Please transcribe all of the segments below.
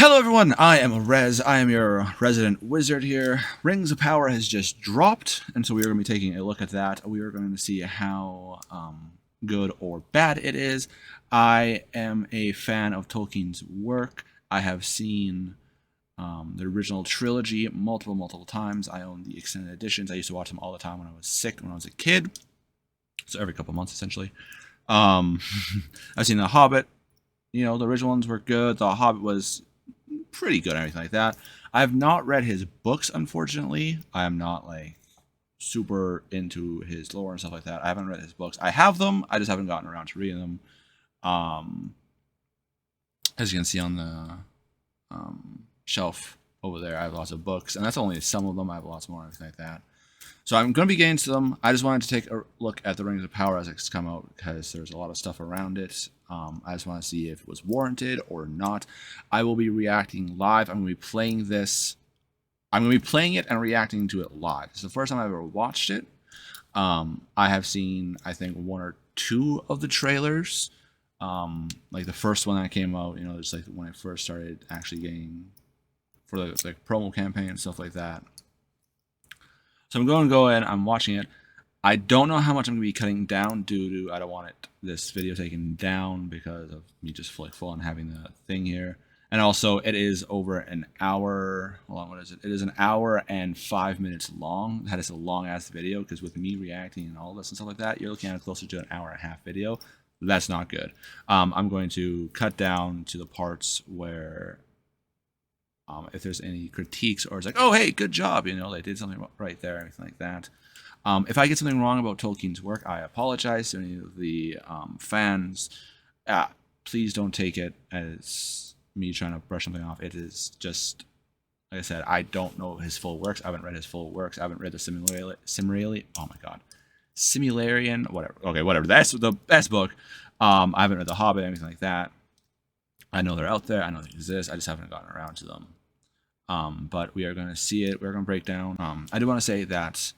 Hello everyone, I am Rez, I am your resident wizard here. Rings of Power has just dropped, and so we are going to be taking a look at that. We are going to see how good or bad it is. I am a fan of Tolkien's work. I have seen the original trilogy multiple times. I own the extended editions. I used to watch them all the time when I was sick, when I was a kid. So every couple months, essentially. I've seen The Hobbit. You know, the original ones were good. The Hobbit was pretty good and everything like that. I have not read his books, unfortunately. I am not like super into his lore and stuff like that. I haven't read his books. I have them. I just haven't gotten around to reading them. As you can see on the shelf over there, I have lots of books, and that's only some of them. I have lots more and everything like that. So I'm going to be getting to them. I just wanted to take a look at the Rings of Power as it's come out because there's a lot of stuff around it. I just want to see if it was warranted or not. I will be reacting live. I'm going to be playing this. I'm going to be playing it and reacting to it live. It's the first time I've ever watched it. I have seen, I think, one or two of the trailers. Like the first one that came out, you know, just like when I first started actually getting for the like promo campaign and stuff like that. So I'm going to go in, I'm watching it. I don't know how much I'm going to be cutting down due to I don't want this video taken down because of me just like full on having the thing here. And also it is over an hour. Hold on, what is it? It is an hour and 5 minutes long. That is a long ass video because with me reacting and all this and stuff like that, you're looking at closer to an hour and a half video. That's not good. I'm going to cut down to the parts where if there's any critiques or it's like, oh, hey, good job, you know, they did something right there, anything like that. If I get something wrong about Tolkien's work, I apologize to any of the fans. Please don't take it as me trying to brush something off. It is just, like I said, I don't know his full works. I haven't read his full works. I haven't read the Similarian. Oh my god, Similarian, whatever. Okay, whatever. That's the best book. I haven't read The Hobbit, anything like that. I know they're out there. I know they exist. I just haven't gotten around to them. But we are going to see it. We're going to break down. I do want to say that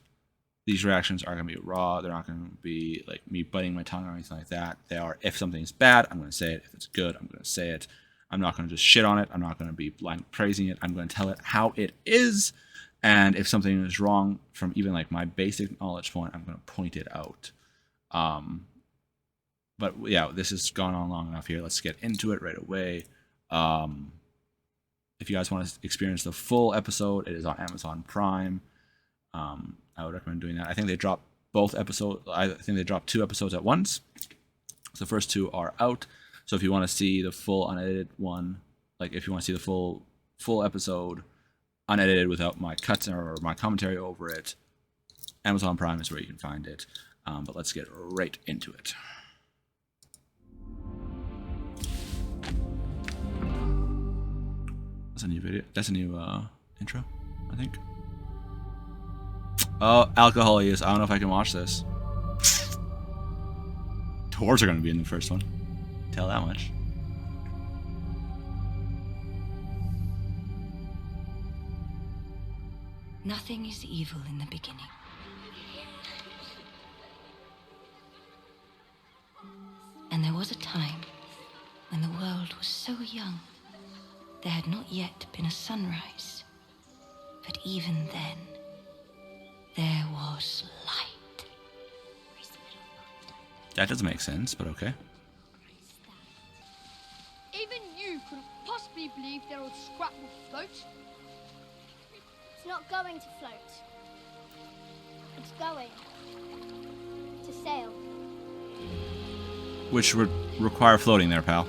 these reactions are going to be raw. They're not going to be like me biting my tongue or anything like that. They are, if something's bad, I'm going to say it. If it's good, I'm going to say it. I'm not going to just shit on it. I'm not going to be blind praising it. I'm going to tell it how it is. And if something is wrong from even like my basic knowledge point, I'm going to point it out. But yeah, this has gone on long enough here. Let's get into it right away. If you guys want to experience the full episode, it is on Amazon Prime. I would recommend doing that. I think they dropped both episodes. I think they dropped 2 episodes at once. So the first 2 are out. So if you want to see the full unedited one, like if you want to see the full episode unedited without my cuts or my commentary over it, Amazon Prime is where you can find it. But let's get right into it. That's a new video. That's a new intro, I think. Oh, alcohol use. I don't know if I can watch this. Dwarves are going to be in the first one. Tell that much. Nothing is evil in the beginning. And there was a time when the world was so young. There had not yet been a sunrise, but even then, there was light. That doesn't make sense, but okay. Even you couldn't possibly believe their old scrap would float. It's not going to float. It's going to sail. Which would require floating there, pal.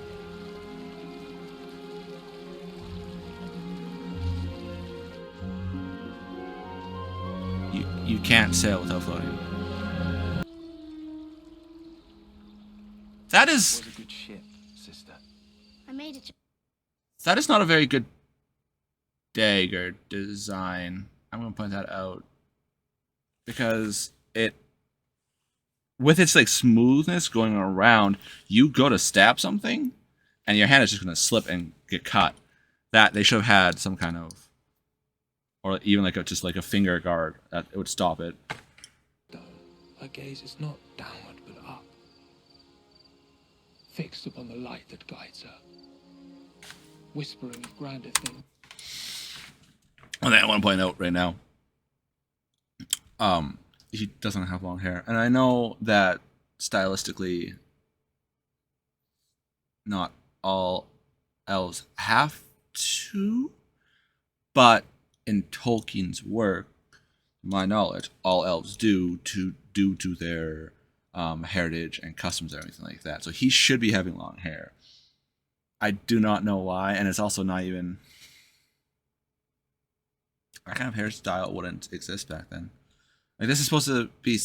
You can't sail without floating. That is... It was a good ship, sister. I made it. That is not a very good dagger design. I'm going to point that out. Because it... with its like smoothness going around, you go to stab something, and your hand is just going to slip and get cut. That, they should have had some kind of... or even like just like a finger guard that it would stop it. Her gaze is not downward but up, fixed upon the light that guides her. whispering of grander things. And I want to point out right now, he doesn't have long hair, and I know that stylistically, not all elves have to, but in Tolkien's work, my knowledge, all elves do due to their heritage and customs and everything like that. So he should be having long hair. I do not know why, and it's also not even that kind of hairstyle wouldn't exist back then. Like this is supposed to be,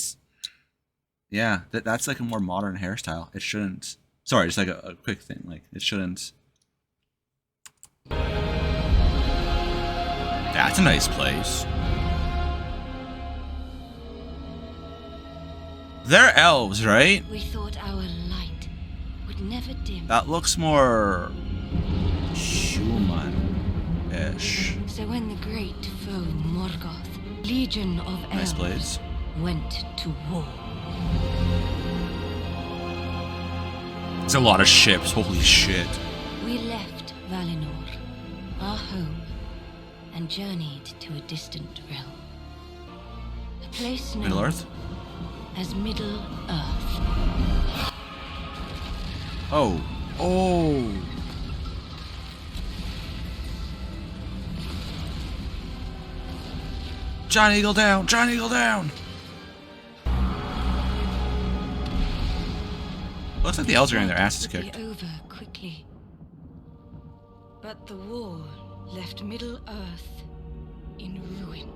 yeah, that's like a more modern hairstyle. It shouldn't. Sorry, just like a quick thing. Like it shouldn't. That's a nice place. They're elves, right? We thought our light would never dim. That looks more human-ish. So when the great foe Morgoth, legion of Nice elves, blades. went to war. There's a lot of ships. Holy shit. We left Valinor, our home, and journeyed to a distant realm. A place known Middle Earth. as Middle Earth. Oh. Oh. Giant Eagle down. Giant Eagle down. Looks like the elves are getting their asses It would kicked. be over quickly. But the war left Middle Earth in ruin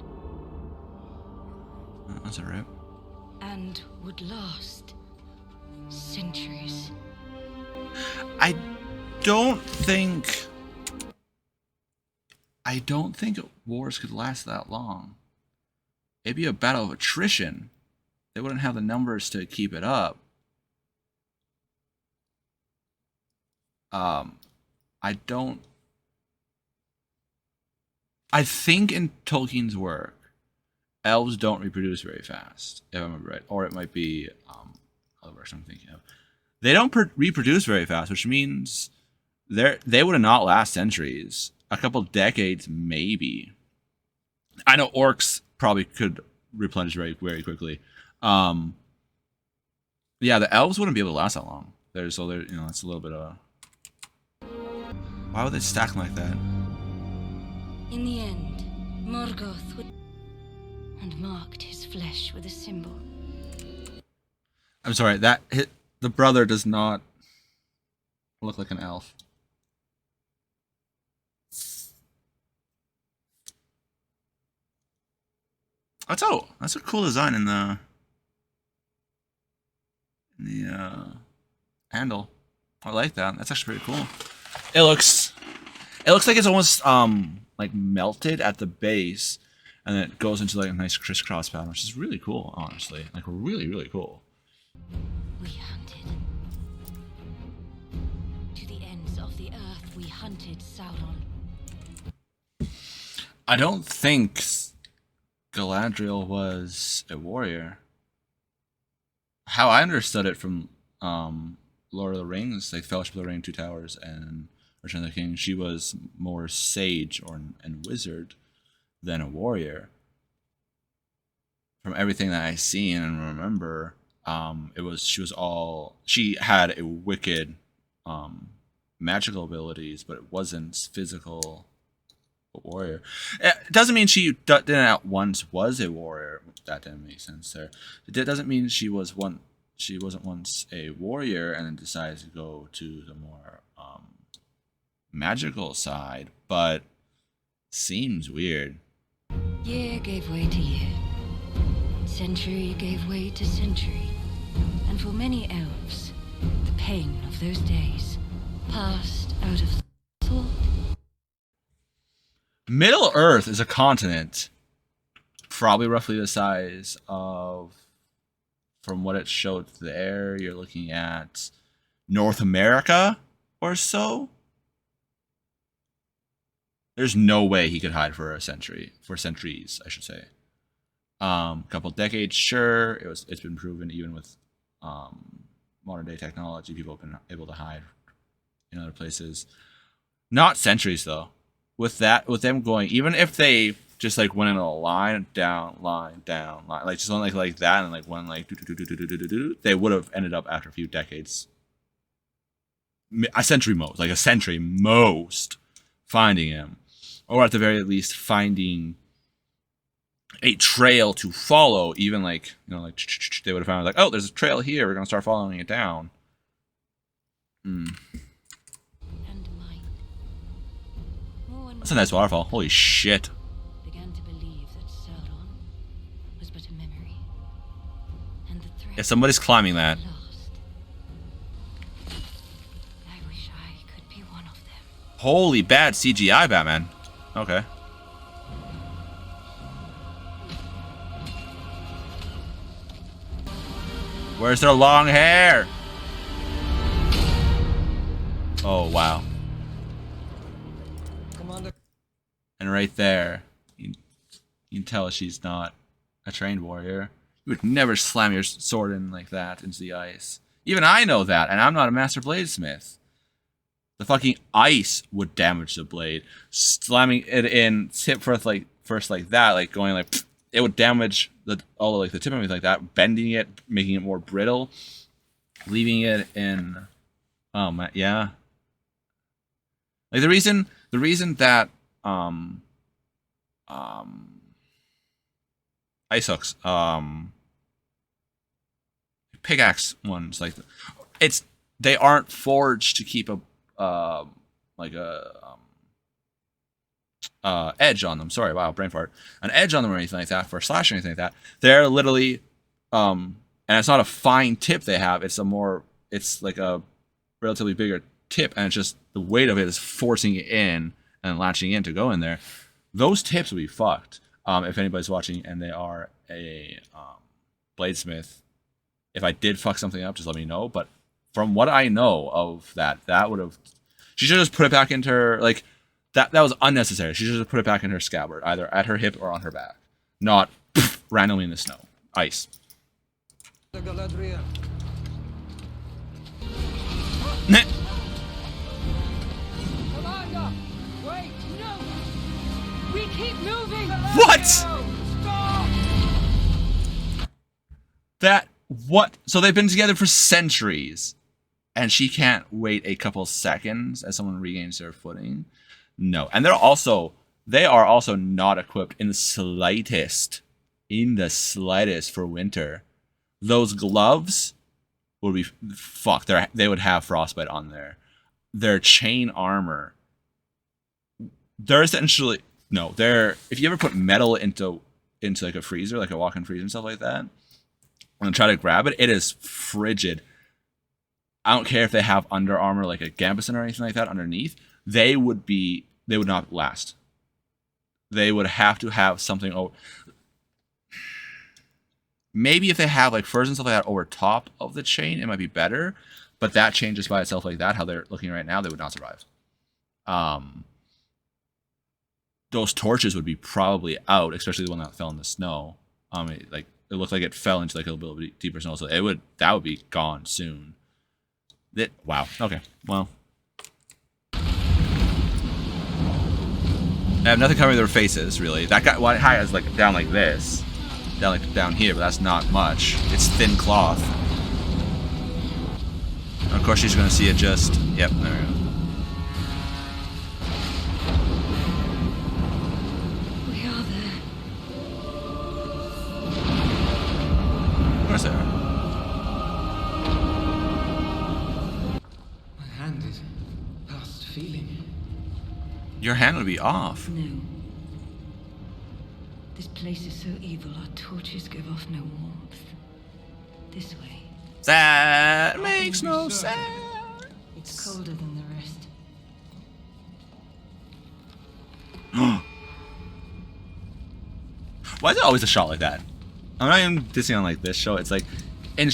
That's alright. and would last centuries. I don't think wars could last that long. It'd be a battle of attrition. They wouldn't have the numbers to keep it up. I think in Tolkien's work, elves don't reproduce very fast, if I remember right. Or it might be other version I'm thinking of. They don't reproduce very fast, which means they would not last centuries. A couple decades, maybe. I know orcs probably could replenish very, very quickly. Yeah, the elves wouldn't be able to last that long. That's a little bit of. Why would they stack them like that? In the end, Morgoth would and marked his flesh with a symbol. I'm sorry, the brother does not look like an elf. That's a cool design in the handle. I like that. That's actually pretty cool. It looks like it's almost like melted at the base, and then it goes into like a nice crisscross pattern, which is really cool, honestly. Like really, really cool. We hunted. To the ends of the earth we hunted Sauron. I don't think Galadriel was a warrior. How I understood it from Lord of the Rings, like Fellowship of the Ring, Two Towers, and Return of the King, she was more sage and wizard than a warrior. From everything that I've seen and remember, she had a wicked magical abilities, but it wasn't physical warrior. It doesn't mean she didn't at once was a warrior. That didn't make sense there. It doesn't mean she wasn't once a warrior and then decided to go to the more magical side, but seems weird. Year gave way to year. Century gave way to century. And for many elves, the pain of those days passed out of thought. Middle Earth is a continent, probably roughly the size of, from what it showed there, you're looking at North America or so. There's no way he could hide for centuries, I should say. Couple decades, sure. It's been proven even with modern day technology, people have been able to hide in other places. Not centuries though. With them going, even if they just like went in a line down, like just went like that, and like went like they would have ended up after a few decades, a century most, finding him, or at the very least finding a trail to follow. Even like like they would have found like, oh, there's a trail here, we're gonna start following it down. That's a nice waterfall. Holy shit. Began to believe that Sauron was but a memory, and the threat Yeah, somebody's climbing that. lost. I wish I could be one of them. Holy bad CGI, Batman. Okay. Where's their long hair? Oh, wow. Commander. And right there, you can tell she's not a trained warrior. You would never slam your sword in like that into the ice. Even I know that, and I'm not a master bladesmith. The fucking ice would damage the blade. Slamming it in tip first like that, like going like it would damage all like the tip of it like that, bending it, making it more brittle, leaving it in. Oh man, yeah. Like the reason that ice hooks pickaxe ones like they aren't forged to keep a edge on them. Sorry, wow, brain fart. An edge on them or anything like that for slashing or anything like that. They're literally and it's not a fine tip they have. It's like a relatively bigger tip, and it's just the weight of it is forcing it in and latching in to go in there. Those tips would be fucked. If anybody's watching and they are a bladesmith, if I did fuck something up, just let me know. But from what I know of that would have, she should just put it back into her, like that was unnecessary. She should just put it back in her scabbard, either at her hip or on her back, not randomly in the snow, ice. Galadriel. Commander! Wait, no! We keep moving! What? Stop! What? So they've been together for centuries, and she can't wait a couple seconds as someone regains their footing? No. And they are also not equipped in the slightest for winter. Those gloves would be fucked. They would have frostbite on there. Their chain armor, they're essentially if you ever put metal into like a freezer, like a walk-in freezer and stuff like that, and try to grab it, it is frigid. I don't care if they have Under Armour like a gambeson or anything like that underneath. They would not last. They would have to have something over. Maybe if they have like furs and stuff like that over top of the chain, it might be better. But that chain just by itself like that, how they're looking right now, they would not survive. Those torches would be probably out, especially the one that fell in the snow. It looked like it fell into like a little bit deeper snow, so that would be gone soon. Wow. Okay. Well, I have nothing covering their faces really. That guy, well, high is like down like this, down here, but that's not much. It's thin cloth. And of course, she's gonna see it just. Yep. There we go. We are there. Of course they are. My hand is past feeling. Your hand would be off. No. This place is so evil, our torches give off no warmth. This way. That makes no sense. It's colder than the rest. Why is it always a shot like that? I'm not even dissing on like this show. It's like in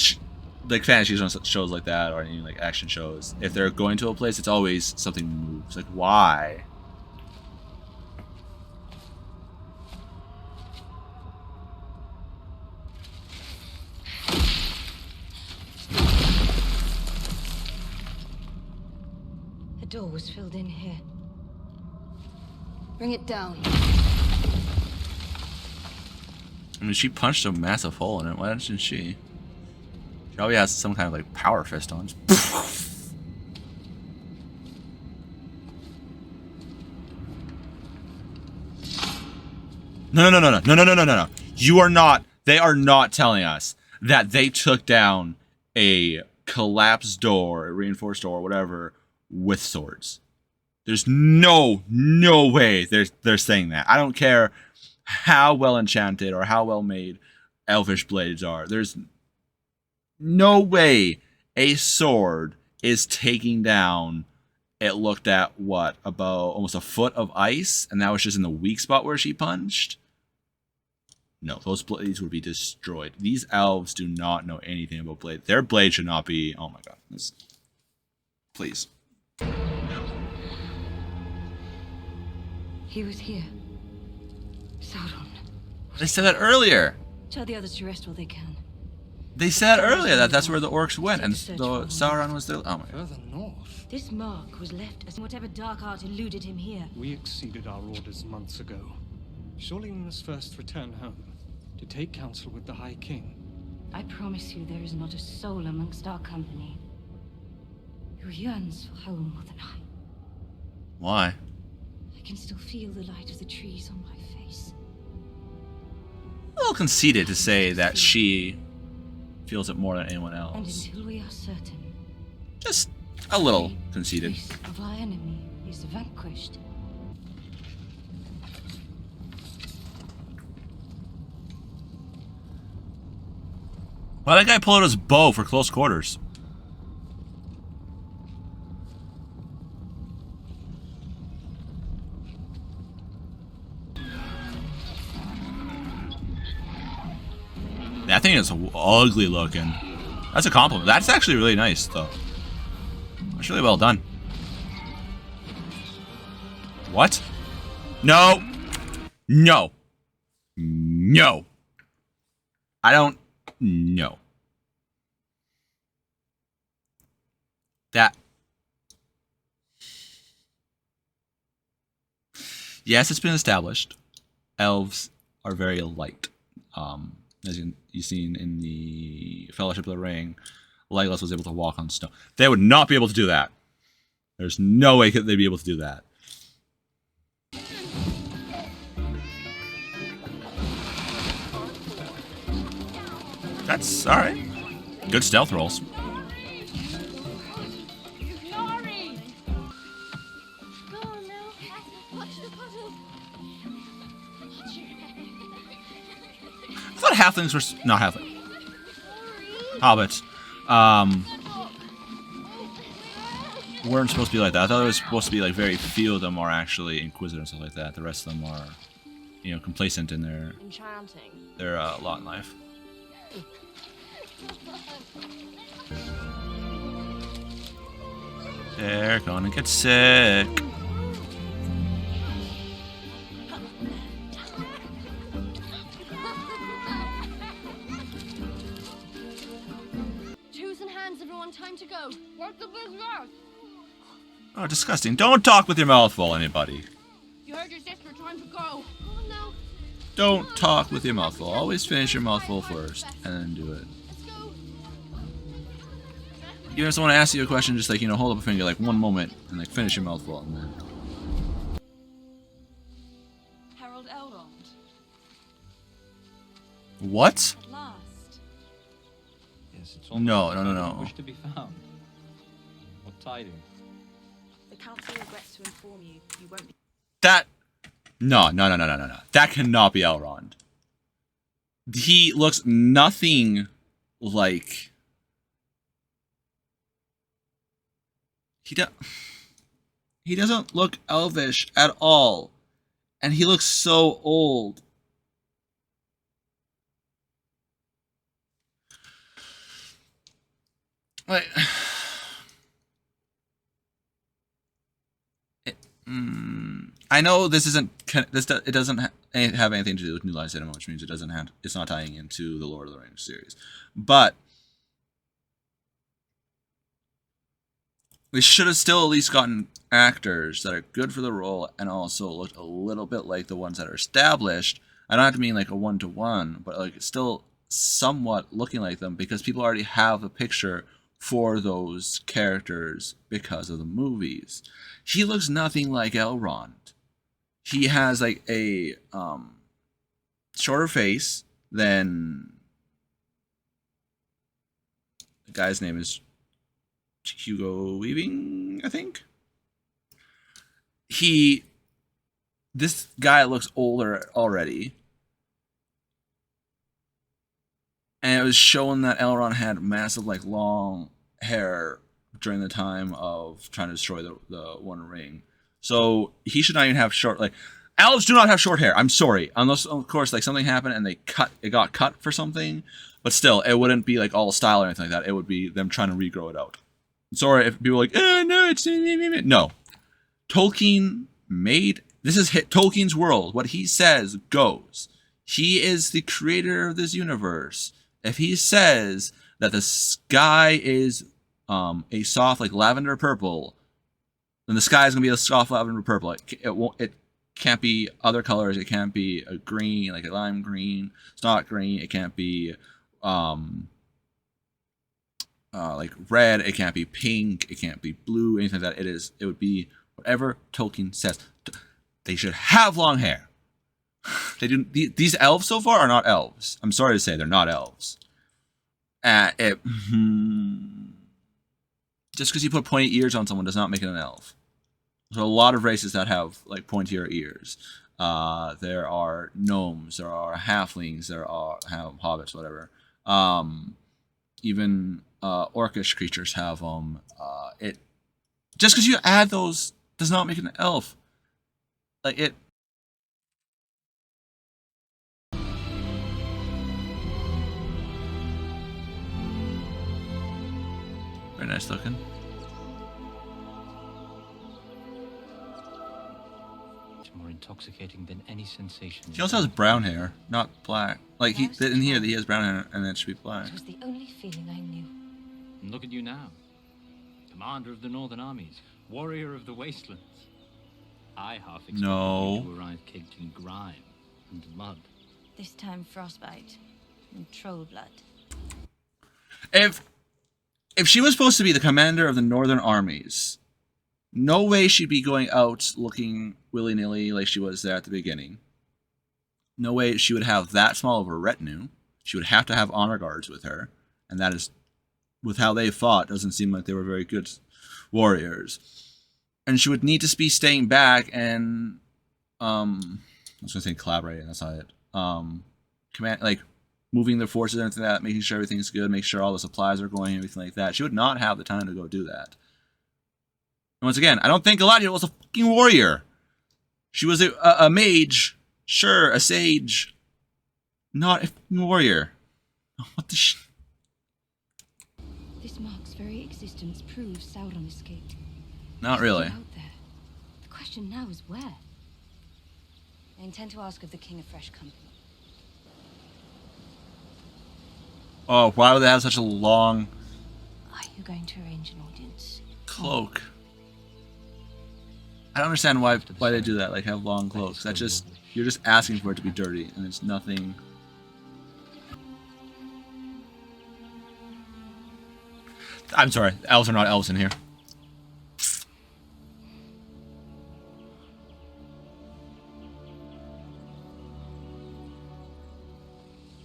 like fantasy shows like that, or any like action shows. If they're going to a place, it's always something moves. Like why? The door was filled in here. Bring it down. I mean, she punched a massive hole in it. Why didn't she? She probably has some kind of like power fist on. No, no, no, no, no, no, no, no, no, no. You are not. They are not telling us that they took down a collapsed door, a reinforced door, whatever, with swords. There's no way they're saying that. I don't care how well enchanted or how well made elvish blades are. There's no way a sword is taking down. It looked at what, about almost a foot of ice, and that was just in the weak spot where she punched. No, those blades would be destroyed. These elves do not know anything about blades. Their blade should not be. Oh my god! Please. He was here. Sauron. They said that earlier. Tell the others to rest while they can. They said earlier that that's where the orcs went, and the Sauron was there. Oh my god. Further north. This mark was left as whatever dark art eluded him here. We exceeded our orders months ago. Surely we must first return home to take counsel with the High King. I promise you there is not a soul amongst our company who yearns for home more than I. Why? I can still feel the light of the trees on my face. A little conceited to say that she feels it more than anyone And else. until we are certain, Just a little conceited. this of our enemy is vanquished. Why that guy pull out his bow for close quarters? That thing is ugly looking. That's a compliment. That's actually really nice, though. That's really well done. What? No. No. No. I don't... No. That... Yes, it's been established. Elves are very light. As you've seen in the Fellowship of the Ring, Legolas was able to walk on snow. They would not be able to do that. There's no way they'd be able to do that. That's alright. Good stealth rolls. Glory! Go on now. Watch the puddle. I thought halflings were not halflings. Hobbits. Weren't supposed to be like that. I thought it was supposed to be like very few of them are actually inquisitive and stuff like that. The rest of them are, you know, complacent in their lot in life. They're gonna get sick. Twos and hands, everyone. Time to go. Work the business. Oh, disgusting. Don't talk with your mouth full, anybody. You heard your sister. Time to go. Oh no. Don't talk with your mouth full. Always finish your mouth full first, and then do it. Let's go. Even if someone asks you a question, just like, you know, hold up a finger like one moment, and like finish your mouth full, and then... Harold Elrond, What? at last. Yes, it's No, no, no, no. Wish to be found. What tidings? The council regrets to inform you, you won't be. That... No. That cannot be Elrond. He looks nothing like... He doesn't look elvish at all. And he looks so old. Like... I know this isn't. It doesn't have anything to do with New Line Cinema, which means it's not tying into the Lord of the Rings series. But They should have still at least gotten actors that are good for the role and also looked a little bit like the ones that are established. I don't have to mean like a one-to-one, but like still somewhat looking like them because people already have a picture for those characters because of the movies. He looks nothing like Elrond. He has like a shorter face than the guy's name is Hugo Weaving, I think. This guy looks older already. And it was showing that Elrond had massive, like, long hair during the time of trying to destroy the One Ring. So he should not even have short, like, elves do not have short hair. I'm sorry. Unless, of course, like, something happened and it got cut for something. But still, it wouldn't be, like, all style or anything like that. It would be them trying to regrow it out. Sorry if people are like, no, it's... No. Tolkien made... This is Tolkien's world. What he says goes. He is the creator of this universe. If he says that the sky is a soft, like, lavender purple, then the sky is going to be a soft lavender purple. It can't be other colors. It can't be a green, like a lime green. It's not green. It can't be... like red, it can't be pink, it can't be blue, anything like that. It would be whatever Tolkien says. They should have long hair. They do. These elves so far are not elves. I'm sorry to say they're not elves. Just because you put pointy ears on someone does not make it an elf. There are a lot of races that have like pointier ears. There are gnomes, there are halflings, there are hobbits, whatever. Even orcish creatures have them. Just because you add those does not make it an elf. Like it. Very nice looking. It's more intoxicating than any sensation. He also has brown hair, not black. Like in here, he has brown hair, and then it should be black. It was the only feeling I knew. And look at you now, commander of the northern armies, warrior of the wastelands. I half expected you to arrive caked in grime and mud. This time frostbite and troll blood. If she was supposed to be the commander of the northern armies, no way she'd be going out looking willy-nilly like she was there at the beginning. No way she would have that small of a retinue. She would have to have honor guards with her, and that is, with how they fought, doesn't seem like they were very good warriors. And she would need to be staying back and, I was going to say collaborating, that's not it. Command, like, moving their forces and everything like that, making sure everything's good, make sure all the supplies are going, everything like that. She would not have the time to go do that. And once again, I don't think Galadriel was a fucking warrior. She was a mage, sure, a sage, not a fucking warrior. What the This mark's very existence proves Sauron escaped. Not really. Out there. The question now is where? I intend to ask of the King of Fresh Company. Oh, why would they have such a long Are you going to arrange an audience? cloak? I don't understand why they do that, like have long cloaks. That just, you're just asking for it to be dirty, and it's nothing. I'm sorry, elves are not elves in here.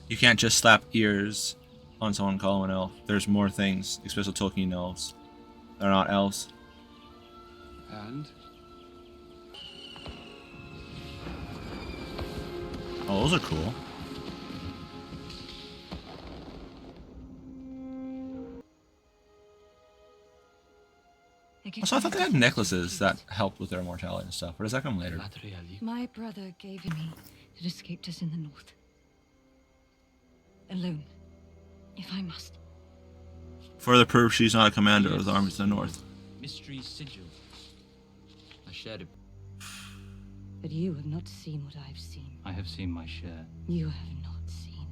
You can't just slap ears on someone and call them an elf. There's more things, especially Tolkien elves. They're not elves. And? Oh, those are cool. Also, I thought they had necklaces that helped with their immortality and stuff. Or does that come later? My brother gave me that escaped us in the north. Alone, if I must. Further proof she's not a commander of the armies of the north. Mystery sigil. I shared it. But you have not seen what I've seen. I have seen my share. You have not seen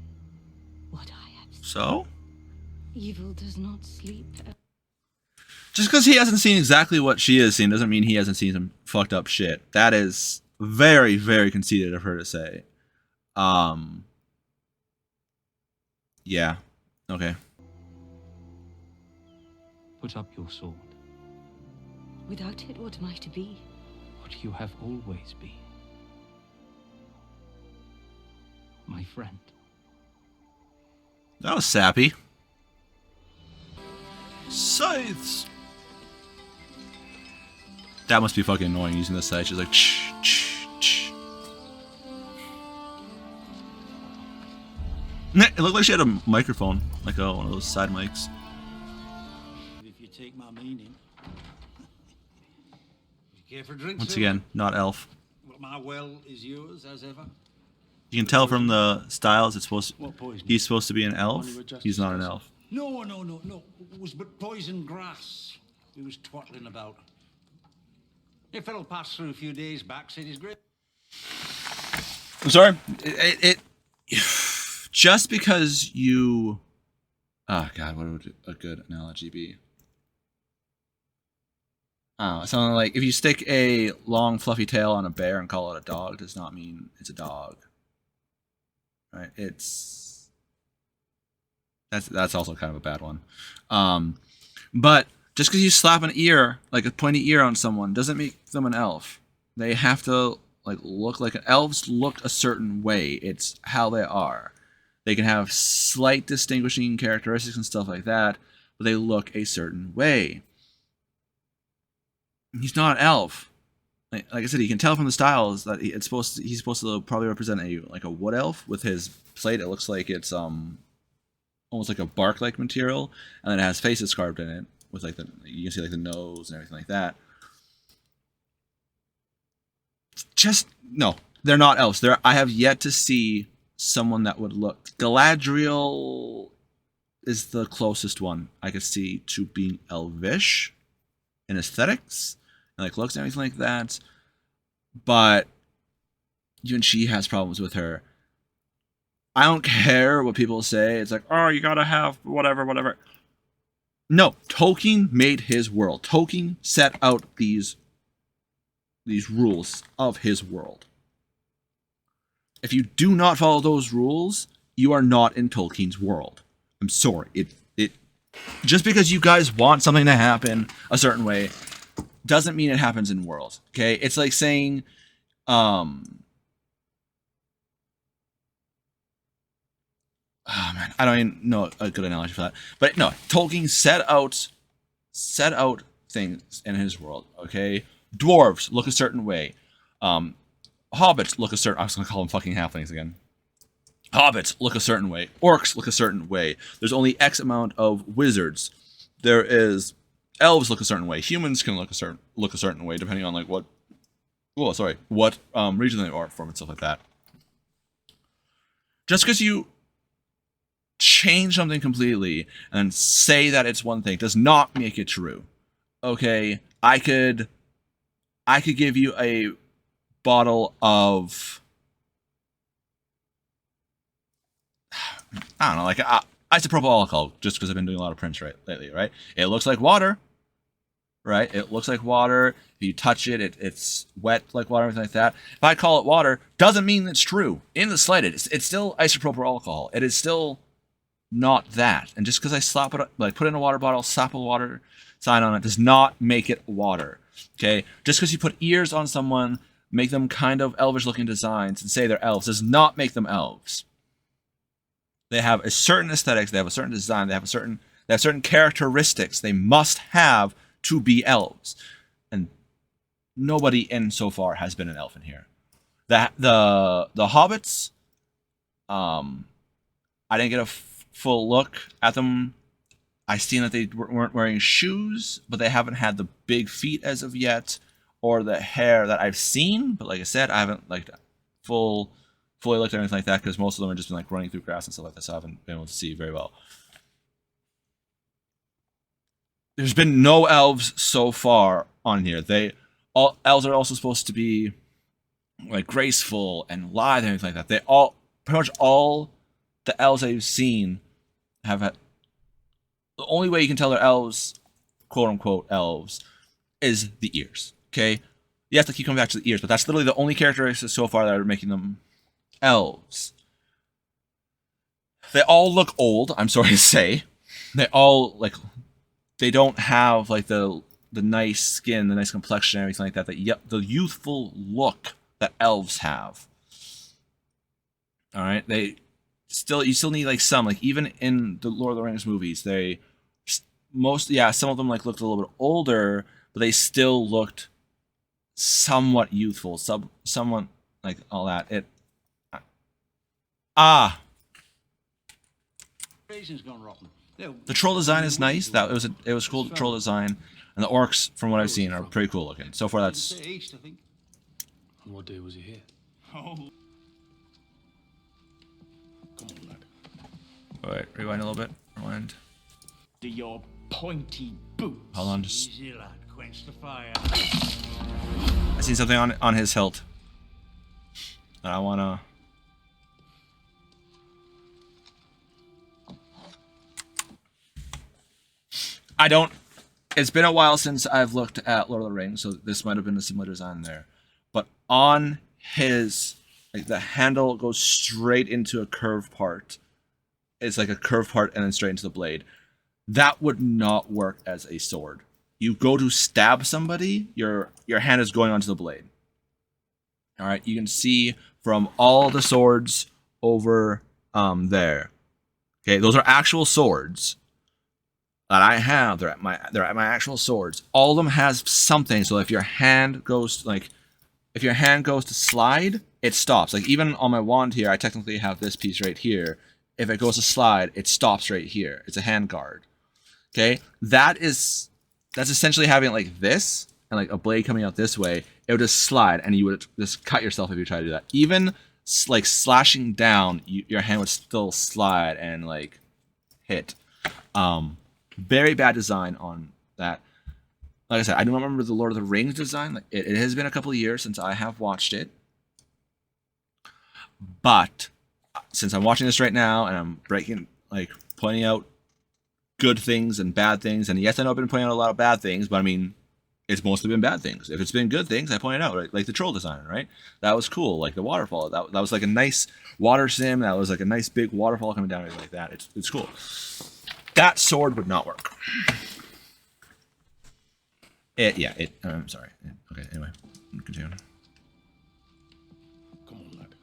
what I have seen. So? Evil does not sleep. Just because he hasn't seen exactly what she has seen doesn't mean he hasn't seen some fucked up shit. That is very, very conceited of her to say. Yeah. Okay. Put up your sword. Without it, what am I to be? What you have always been. My friend. That was sappy. Scythes. That must be fucking annoying using this scythe. She's like, ch, ch, ch. It looked like she had a microphone, like one of those side mics. If you take my meaning. You care for drinks? Once again, not elf. Well, my well is yours as ever. You can tell from the styles it's supposed What poison? he's supposed to be an elf. He's not an elf. No. It was but poison grass. He was twattling about. A fellow passed through a few days back, said he's great. I'm sorry. It just because you. Oh God, what would a good analogy be? Something like if you stick a long fluffy tail on a bear and call it a dog does not mean it's a dog. Right? That's also kind of a bad one. But just because you slap an ear, like a pointy ear on someone, doesn't make them an elf. They have to look like elves look a certain way. It's how they are. They can have slight distinguishing characteristics and stuff like that, but they look a certain way. He's not an elf. Like I said, you can tell from the styles that he's supposed to probably represent a wood elf with his plate. It looks like it's almost like a bark-like material, and then it has faces carved in it with you can see the nose and everything like that. Just no, they're not elves. I have yet to see someone that would look. Galadriel is the closest one I could see to being elvish in aesthetics and looks and everything like that. But even she has problems with her. I don't care what people say. It's like, oh, you gotta have whatever. No, Tolkien made his world. Tolkien set out these rules of his world. If you do not follow those rules, you are not in Tolkien's world. I'm sorry. It just because you guys want something to happen a certain way doesn't mean it happens in world. Okay? It's like saying oh man, I don't even know a good analogy for that. But no, Tolkien set out things in his world, okay? Dwarves look a certain way. Hobbits look a certain... I was going to call them fucking halflings again. Hobbits look a certain way. Orcs look a certain way. There's only X amount of wizards. There is... Elves look a certain way. Humans can look a certain way, depending on what region they are from and stuff like that. Just because you change something completely and say that it's one thing does not make it true. Okay, I could give you a bottle of I don't know, isopropyl alcohol, just because I've been doing a lot of prints lately, right? It looks like water, right? It looks like water. If you touch it, it's wet like water, everything like that. If I call it water, doesn't mean it's true in the slightest. It's still isopropyl alcohol. It is still not that. And just because I slap it, put it in a water bottle, slap a water sign on it, does not make it water. Okay? Just because you put ears on someone, make them kind of elvish-looking designs, and say they're elves, does not make them elves. They have a certain aesthetics, they have a certain design, they have certain characteristics they must have to be elves. And nobody in so far has been an elf in here. The hobbits, I didn't get a full look at them. I seen that they weren't wearing shoes, but they haven't had the big feet as of yet, or the hair that I've seen. But like I said, I haven't fully looked at anything like that because most of them have just been running through grass and stuff like that, so I haven't been able to see very well. There's been no elves so far on here. Elves are also supposed to be graceful and lithe and everything like that. Pretty much all the elves I've seen have had. The only way you can tell they're elves quote-unquote elves is the ears, okay? You have to keep coming back to the ears, but that's literally the only characteristics so far that are making them elves. They all look old, I'm sorry to say. They all, like, they don't have, like, the nice skin, the nice complexion, and everything like that, the youthful look that elves have. Alright? You still need, like, some, like, even in the Lord of the Rings movies, some of them, like, looked a little bit older, but they still looked somewhat youthful, somewhat, like, all that. Raisin's gone rotten. The troll design is nice. It was cool troll design, and the orcs, from what I've seen, are pretty cool looking. So far, that's. East, I think. On what day was he here? Oh. Come on, lad. All right, rewind a little bit. Rewind. To your pointy boots. Hold on, just. Easy, lad. Quench the fire. I seen something on his hilt. And I wanna. I don't. It's been a while since I've looked at Lord of the Rings, so this might have been a similar design there. But on his, like, the handle goes straight into a curved part. It's like a curved part and then straight into the blade. That would not work as a sword. You go to stab somebody, your hand is going onto the blade. All right, you can see from all the swords over there. Okay, those are actual swords that I have. They're at my actual swords. All of them has something. So if your hand goes to slide, it stops. Like even on my wand here, I technically have this piece right here. If it goes to slide, it stops right here. It's a hand guard. Okay, that's essentially having it like this and like a blade coming out this way. It would just slide, and you would just cut yourself if you try to do that. Even like slashing down, your hand would still slide and like hit. Very bad design on that. Like I said, I don't remember the Lord of the Rings design. Like it has been a couple of years since I have watched it. But since I'm watching this right now and I'm pointing out good things and bad things, and yes, I know I've been pointing out a lot of bad things, but I mean, it's mostly been bad things. If it's been good things, I point it out, right? Like the troll design, right? That was cool. Like the waterfall, that was like a nice water sim. That was like a nice big waterfall coming down like that. It's cool. That sword would not work. I'm sorry. Okay, anyway, continue. Come on, lad.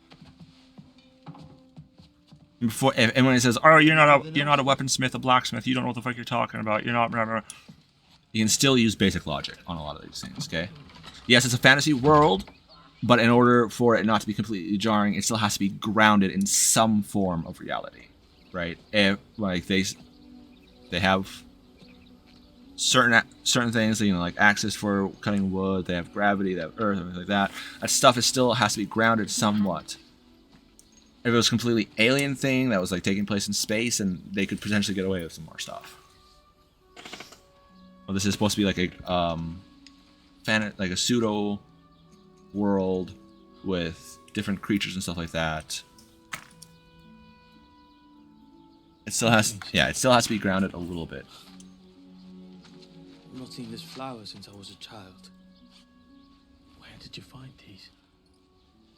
Before, and when he says, "Oh, you're not a weaponsmith, a blacksmith. You don't know what the fuck you're talking about. You're not." Blah, blah, blah. You can still use basic logic on a lot of these things. Okay. Yes, it's a fantasy world, but in order for it not to be completely jarring, it still has to be grounded in some form of reality, right? Like they have certain things, like axes for cutting wood. They have gravity. They have earth, and things like that. That stuff still has to be grounded somewhat. If it was a completely alien thing that was like taking place in space, and they could potentially get away with some more stuff. Well, this is supposed to be like a pseudo world with different creatures and stuff like that. It still has to be grounded a little bit. I've not seen this flower since I was a child. Where did you find these?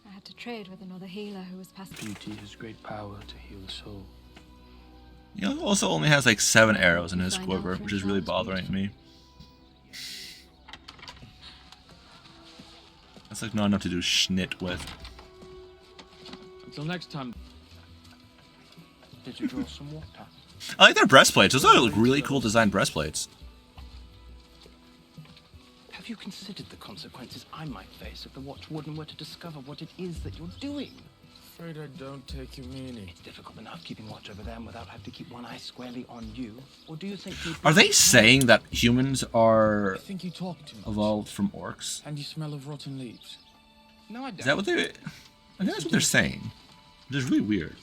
I had to trade with another healer who was passing. Beauty has great power to heal the soul. He also only has like 7 arrows in his quiver, which is really bothering me. That's like not enough to do schnit with. Until next time. Did you draw some water? I like their breastplates. Those are like really cool designed breastplates. Have you considered the consequences I might face if the Watchwarden were to discover what it is that you're doing? Afraid I don't take your meaning. It's difficult enough keeping watch over them without having to keep one eye squarely on you. Or do you think Are they saying that humans are I think you talk too much. evolved from orcs? And you smell of rotten leaves. No, I don't. Is that what they? I think that's what they're saying. Which is really weird.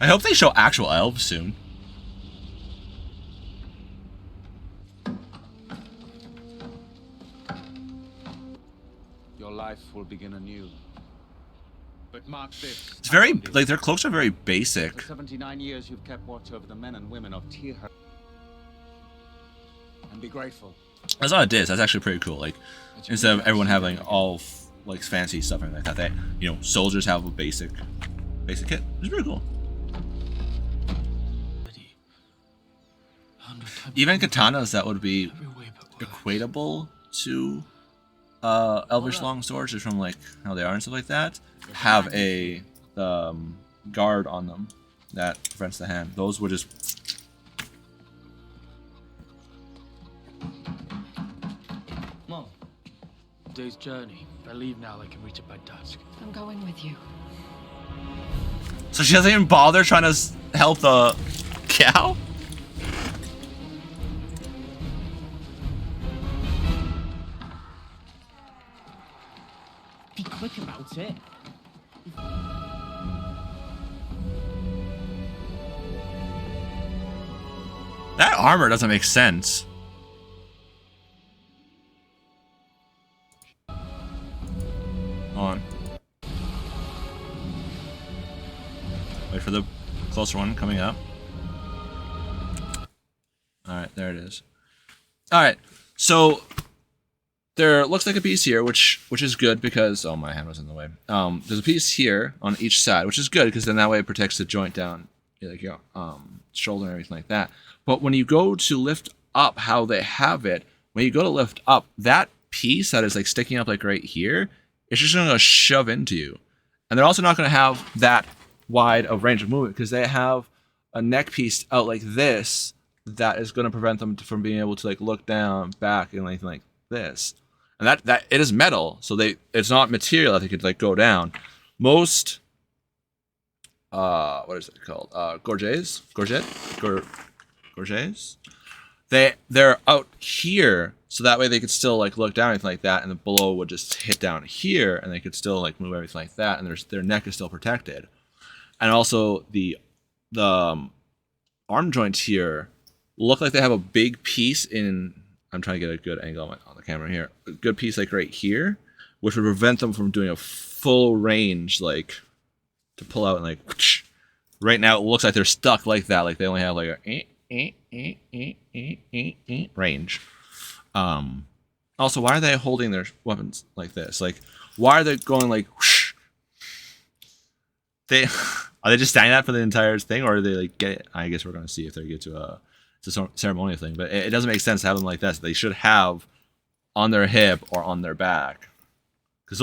I hope they show actual elves soon. Your life will begin anew. But mark this. It's very, like, their cloaks are very basic. For 79 years, you've kept watch over the men and women of Tirha. And be grateful. That's all it is. That's actually pretty cool. Like, instead of everyone having all like fancy stuff and like that, they, you know, soldiers have a basic kit. It's pretty cool. Even katanas that would be equatable to elvish long swords, just from like how they are and stuff like that, have a guard on them that prevents the hand. Those would just. Mom, day's journey. If I leave now, I can reach it by dusk. I'm going with you. So she doesn't even bother trying to help the cow? Be quick about it. That armor doesn't make sense. Hold on. Wait for the closer one coming up. Alright, there it is. Alright, so there looks like a piece here, which is good because my hand was in the way. There's a piece here on each side, which is good because then that way it protects the joint down, like your shoulder and everything like that. But when you go to lift up how they have it, when you go to lift up, that piece that is like sticking up like right here, it's just gonna shove into you. And they're also not gonna have that wide of range of movement because they have a neck piece out like this that is gonna prevent them from being able to like look down, back, and anything like this. And that it is metal, so it's not material that they could like go down. Most what is it called? Gorgets? They're out here, so that way they could still like look down, anything like that, and the blow would just hit down here, and they could still like move everything like that, and their neck is still protected. And also the arm joints here look like they have a big piece in. I'm trying to get a good angle on the camera here. A good piece like right here, which would prevent them from doing a full range, like to pull out and like. Whoosh. Right now it looks like they're stuck like that, like they only have like a range. Also, why are they holding their weapons like this? Like, why are they going like? Whoosh? Are they just standing that for the entire thing, or are they like get it? I guess we're gonna see if they get to a ceremonial thing, but it doesn't make sense to have them like this. They should have on their hip or on their back, because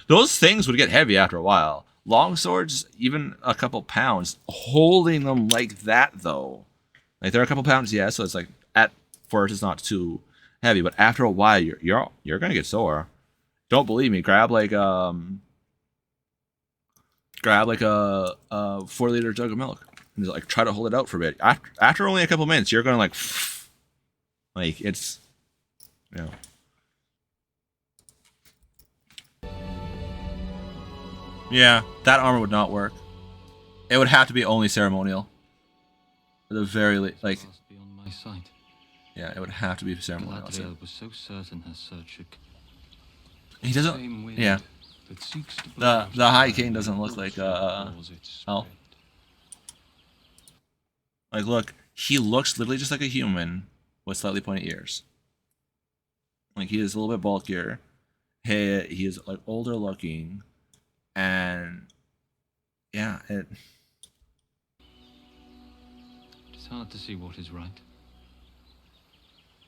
those things would get heavy after a while. Long swords, even a couple pounds. Holding them like that, though, like they're a couple pounds, yeah. So it's like at first it's not too heavy, but after a while you're gonna get sore. Don't believe me? Grab like a 4-liter jug of milk and just like try to hold it out for a bit. After only a couple minutes, you're gonna like it's, you know. Yeah, that armor would not work. It would have to be only ceremonial. At the very least, like. Beyond my sight. Yeah, it would have to be ceremonial. Galadriel was so certain her search. He doesn't. Yeah. The High King doesn't look like oh. Like, look, he looks literally just like a human with slightly pointed ears. Like, he is a little bit bulkier. He is like older looking. And yeah, it's hard to see what is right.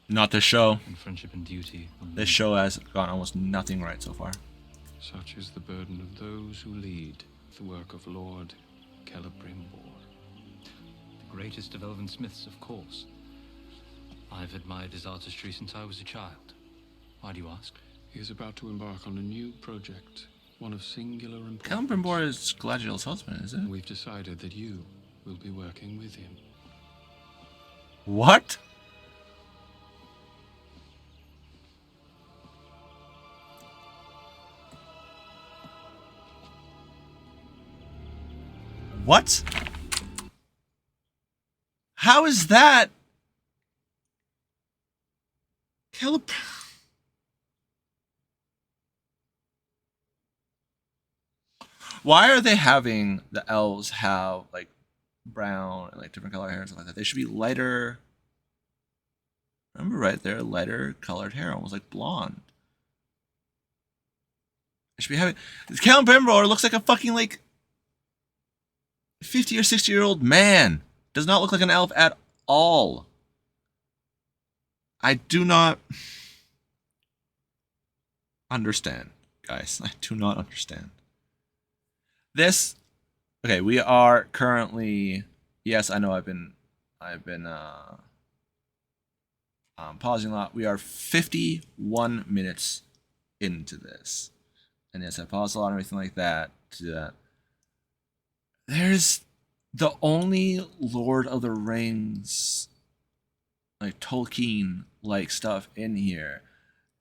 Not this show. And friendship and duty. This show has gone almost nothing right so far. Such is the burden of those who lead the work of Lord Celebrimbor. The greatest of elven smiths, of course. I've admired his artistry since I was a child. Why do you ask? He is about to embark on a new project. One of singular importance. Celebrimbor is Galadriel's husband, is it? We've decided that you will be working with him. What? What? How is that? Why are they having the elves have like brown and like different color hair and stuff like that? They should be lighter. Remember, right? They're lighter colored hair, almost like blonde. They should be having. Callum Pembroke looks like a fucking like 50 or 60-year-old man. Does not look like an elf at all. I do not understand, guys. I do not understand. This, okay, we are currently, yes, I know I've been pausing a lot. We are 51 minutes into this. And yes, I paused a lot and everything like that to do that. There's the only Lord of the Rings, like Tolkien like stuff in here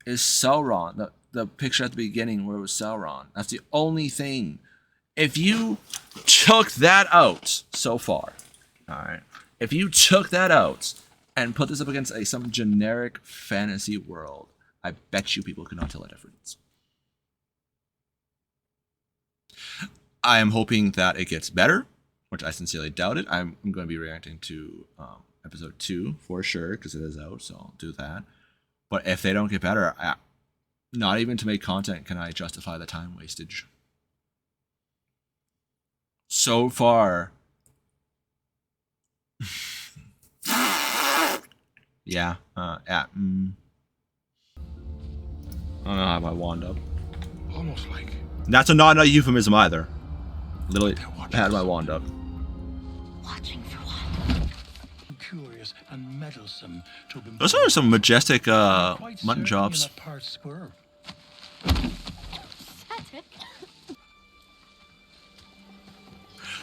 is Sauron. The picture at the beginning where it was Sauron. That's the only thing. If you took that out so far, all right, if you took that out and put this up against some generic fantasy world, I bet you people could not tell the difference. I am hoping that it gets better, which I sincerely doubt it. I'm going to be reacting to episode 2 for sure because it is out, so I'll do that. But if they don't get better, not even to make content can I justify the time wastage. So far, yeah, I don't know how my wand up. Almost like That's not a euphemism either. Literally had my wand up. Watching for what? Curious and meddlesome to be Those are some majestic mutton chops.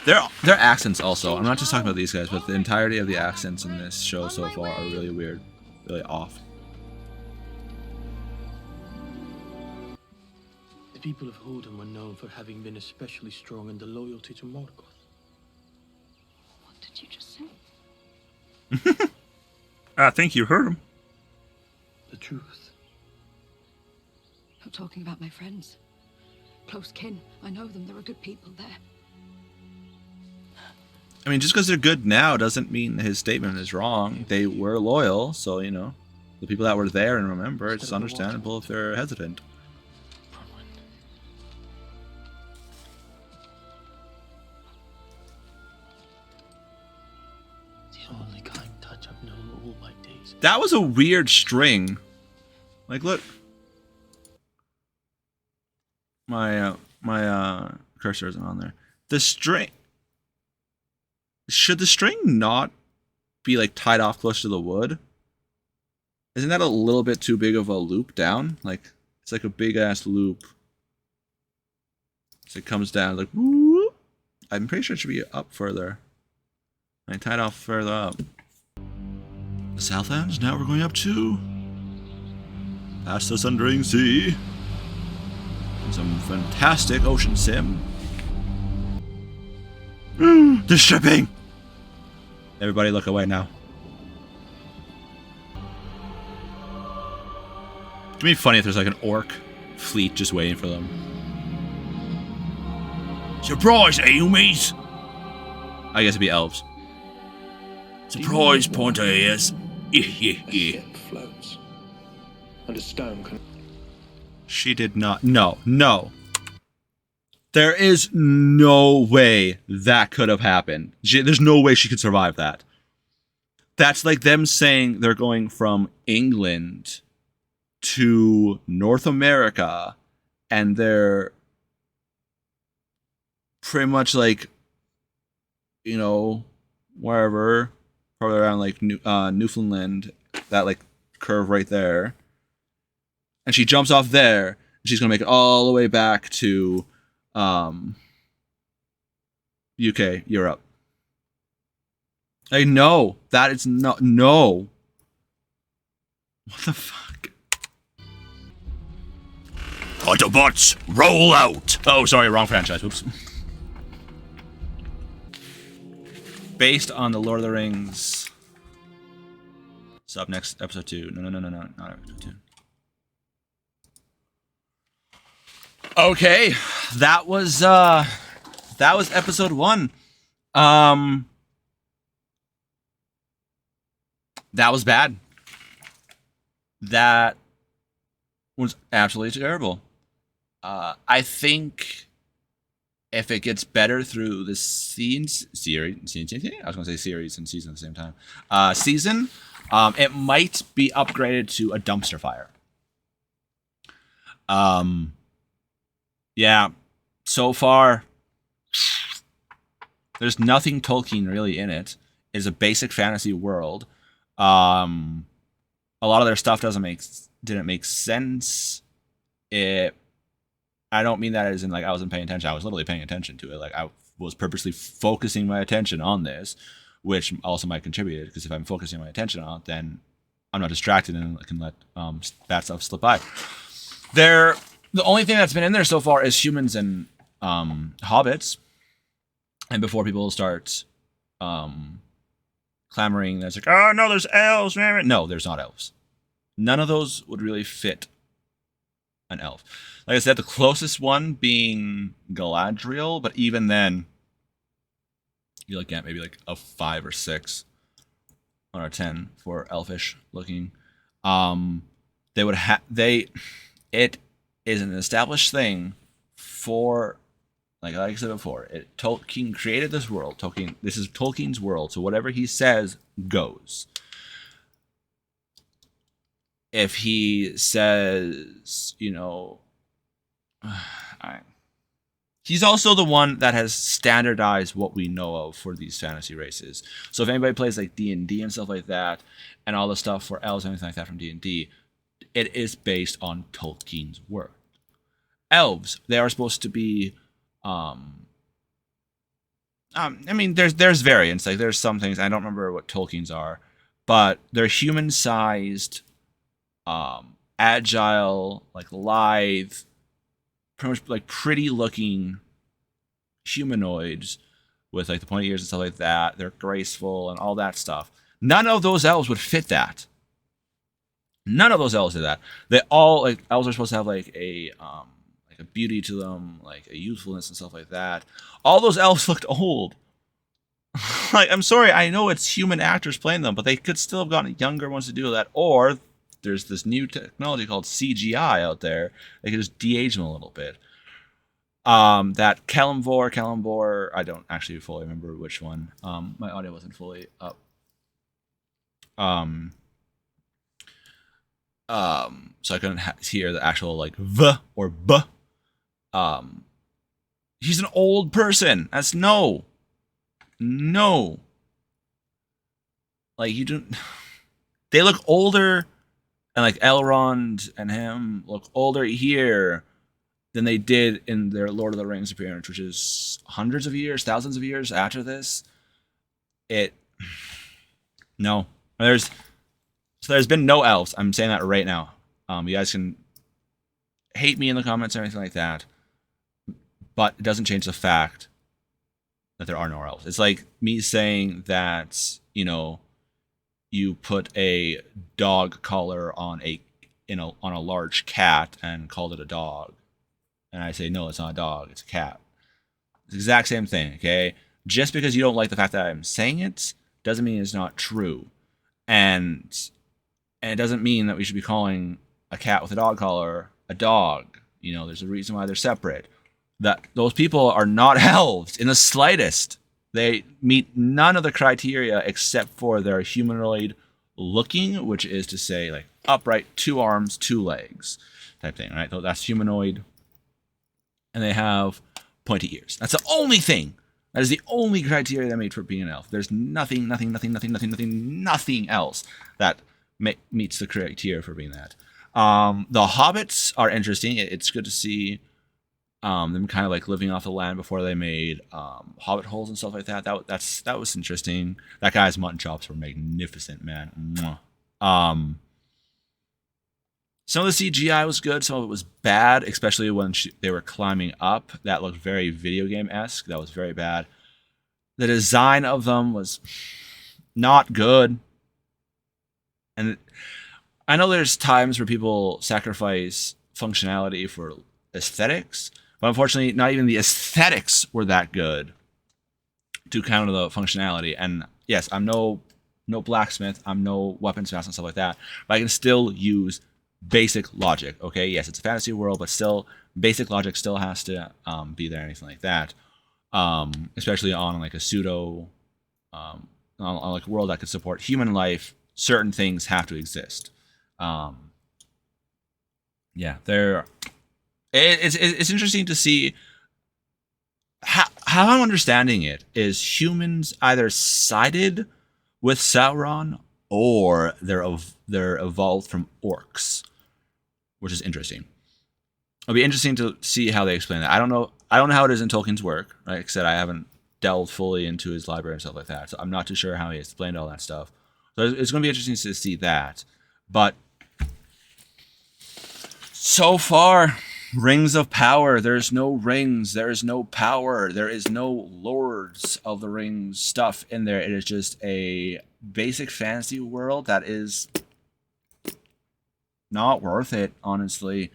Their accents also. I'm not just talking about these guys, but the entirety of the accents in this show so far are really weird, really off. The people of Holden were known for having been especially strong in their loyalty to Morgoth. What did you just say? I think you heard him. The truth. I'm talking about my friends. Close kin. I know them. There are good people there. I mean, just because they're good now doesn't mean his statement is wrong. They were loyal, so, you know, the people that were there and remember, it's understandable if they're hesitant. The only kind touch I've known all my days. That was a weird string. Like, look. My cursor isn't on there. The string... Should the string not be like tied off close to the wood? Isn't that a little bit too big of a loop down? Like, it's like a big ass loop. So it comes down like, whoop. I'm pretty sure it should be up further. I tied off further up. The Southlands, now we're going up to past the Sundering Sea. And some fantastic ocean sim. The shipping! Everybody look away now. It'd be funny if there's like an orc fleet just waiting for them. Surprise, Eomies! I guess it'd be elves. Surprise, pointer ears. a ship floats, and a stone can... She did not. No, no. There is no way that could have happened. There's no way she could survive that. That's like them saying they're going from England to North America, and they're pretty much like, you know, wherever, probably around like Newfoundland, that like curve right there. And she jumps off there, and she's gonna make it all the way back to UK, Europe. I know that is not no. What the fuck? Autobots, roll out! Oh, sorry, wrong franchise. Oops. Based on the Lord of the Rings. Sub next episode 2. No, not episode 2. Okay, that was that was episode 1. That was bad. That was absolutely terrible. I think if it gets better through the series, I was going to say series and season at the same time. Season, it might be upgraded to a dumpster fire. Yeah, so far, there's nothing Tolkien really in it. It's a basic fantasy world. A lot of their stuff didn't make sense. I don't mean that as in like I wasn't paying attention. I was literally paying attention to it. Like I was purposely focusing my attention on this, which also might contribute. Because if I'm focusing my attention on it, then I'm not distracted and I can let bad stuff slip by. The only thing that's been in there so far is humans and hobbits. And before people start clamoring, that's like, oh no, there's elves. No, there's not elves. None of those would really fit an elf. Like I said, the closest one being Galadriel, but even then, you're looking at maybe like a 5 or 6 or a 10 for elfish looking. It is an established thing for, like I said before, Tolkien created this world. This is Tolkien's world, so whatever he says goes. If he says, he's also the one that has standardized what we know of for these fantasy races. So if anybody plays like D&D and stuff like that, and all the stuff for elves and anything like that from D&D, it is based on Tolkien's work. Elves, they are supposed to be, I mean, there's variants. Like there's some things, I don't remember what Tolkien's are, but they're human-sized, agile, like lithe, pretty much like pretty looking humanoids with like the pointy ears and stuff like that. They're graceful and all that stuff. None of those elves would fit that. None of those elves did that. They all, like, elves are supposed to have like a beauty to them, like a youthfulness and stuff like that. All those elves looked old. Like, I'm sorry, I know it's human actors playing them, but they could still have gotten younger ones to do that. Or there's this new technology called CGI out there. They could just de-age them a little bit. That Celeborn, I don't actually fully remember which one. My audio wasn't fully up. So I couldn't hear the actual like V or B. He's an old person. That's no. Like you don't. They look older, and like Elrond and him look older here than they did in their Lord of the Rings appearance, which is hundreds of years, thousands of years after this. No. There's been no elves. I'm saying that right now. You guys can hate me in the comments or anything like that, but it doesn't change the fact that there are no elves. It's like me saying that, you put a dog collar on a large cat and called it a dog. And I say, no, it's not a dog, it's a cat. It's the exact same thing, okay? Just because you don't like the fact that I'm saying it doesn't mean it's not true. And it doesn't mean that we should be calling a cat with a dog collar a dog. There's a reason why they're separate. That those people are not elves in the slightest. They meet none of the criteria except for their humanoid looking, which is to say, like, upright, 2 arms, 2 legs type thing, right? So that's humanoid. And they have pointy ears. That's the only thing. That is the only criteria they made for being an elf. There's nothing else that meets the criteria for being that. The hobbits are interesting. It's good to see them kind of like living off the land before they made hobbit holes and stuff like that. That was interesting. That guy's mutton chops were magnificent, man. Some of the CGI was good. Some of it was bad, especially when they were climbing up. That looked very video game-esque. That was very bad. The design of them was not good. And I know there's times where people sacrifice functionality for aesthetics, But unfortunately, not even the aesthetics were that good to counter the functionality. And yes, I'm no blacksmith, I'm no weapons master and stuff like that, but I can still use basic logic. Okay, yes, it's a fantasy world, but still, basic logic still has to be there, anything like that. Especially on like a pseudo, on like a world that could support human life, certain things have to exist. Yeah, it's interesting to see how I'm understanding it is humans either sided with Sauron or they're evolved from orcs, which is interesting. It'll be interesting to see how they explain that. I don't know how it is in Tolkien's work. Like I said, I haven't delved fully into his library and stuff like that, so I'm not too sure how he explained all that stuff. So it's going to be interesting to see that. But so far, Rings of Power. There's no rings. There is no power. There is no Lords of the Rings stuff in there. It is just a basic fantasy world that is not worth it, honestly.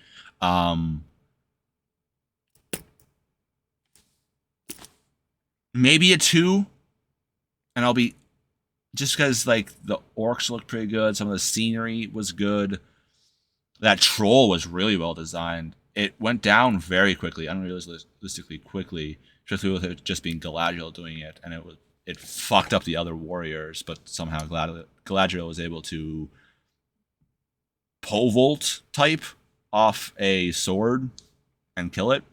Maybe a 2, and I'll be just because like the orcs look pretty good. Some of the scenery was good. That troll was really well designed. It went down very quickly, unrealistically quickly, especially with it just being Galadriel doing it, and it fucked up the other warriors. But somehow Galadriel was able to pole vault type off a sword and kill it.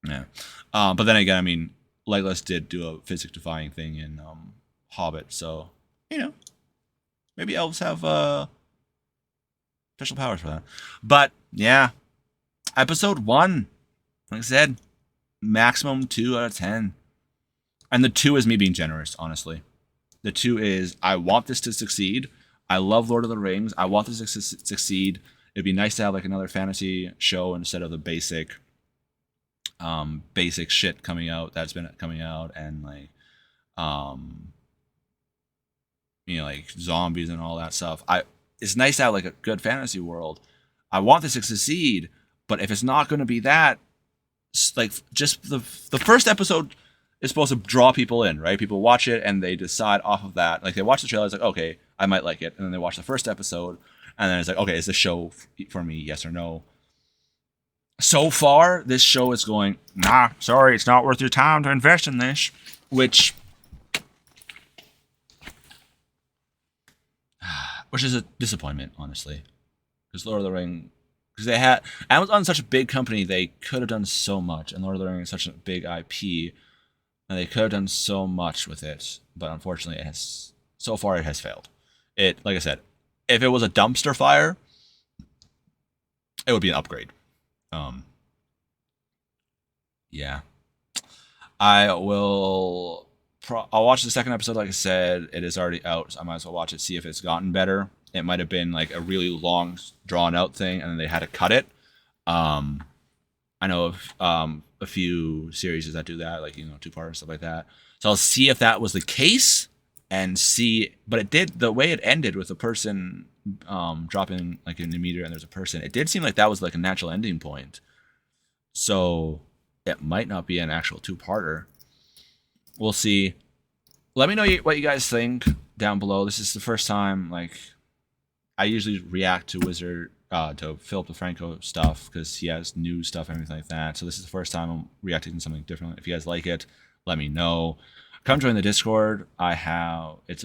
Yeah, but then again, I mean, Legolas did do a physics-defying thing in Hobbit, so maybe elves have special powers for that. But yeah, episode 1, like I said, maximum 2 out of 10, and the 2 is me being generous. Honestly, the 2 is I want this to succeed. I love Lord of the Rings. I want this to succeed. It'd be nice to have like another fantasy show instead of the basic shit coming out that's been coming out, and like like zombies and all that stuff. It's nice to have like a good fantasy world. I want this to succeed, but if it's not going to be that, like just the first episode is supposed to draw people in, right? People watch it and they decide off of that. Like they watch the trailer, it's like, okay, I might like it, and then they watch the first episode, and then it's like, okay, is this show for me? Yes or no? So far, this show is going, nah, sorry, it's not worth your time to invest in this, which is a disappointment, honestly. Because Lord of the Rings, because they had Amazon's such a big company, they could have done so much, and Lord of the Rings is such a big IP, and they could have done so much with it, but unfortunately, it has failed. It, like I said, if it was a dumpster fire, it would be an upgrade. Yeah, I'll watch the second episode. Like I said, it is already out, so I might as well watch it, see if it's gotten better. It might have been like a really long, drawn out thing, and then they had to cut it. I know of a few series that do that, like 2-part and stuff like that. So I'll see if that was the case, and see. But it did, the way it ended with a person dropping like in the meter, and there's a person. It did seem like that was like a natural ending point. So it might not be an actual 2-parter. We'll see. Let me know what you guys think down below. This is the first time, like, I usually react to to Philip DeFranco stuff because he has new stuff and everything like that. So this is the first time I'm reacting to something different. If you guys like it, let me know. Come join the Discord. It's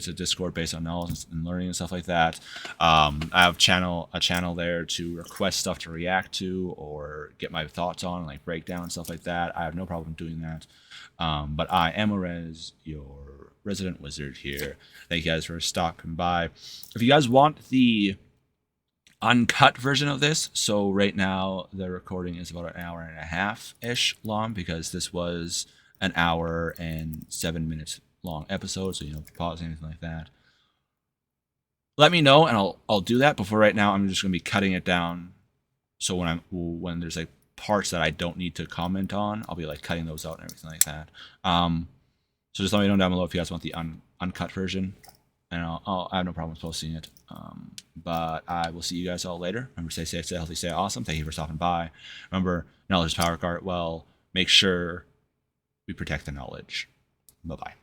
a Discord based on knowledge and learning and stuff like that. I have a channel there to request stuff to react to or get my thoughts on, like breakdown and stuff like that. I have no problem doing that. But I am Arez, your resident wizard here. Thank you guys for stopping by. If you guys want the uncut version of this, so right now the recording is about an hour and a half-ish long, because this was an hour and 7 minutes long episode, so pause anything like that. Let me know, and I'll do that. But for right now, I'm just gonna be cutting it down. So when there's like parts that I don't need to comment on, I'll be like cutting those out and everything like that. So just let me know down below if you guys want the uncut version, and I have no problem posting it. But But I will see you guys all later. Remember, stay safe, stay healthy, stay awesome. Thank you for stopping by. Remember, knowledge is power, Cart. Well, make sure we protect the knowledge. Bye-bye.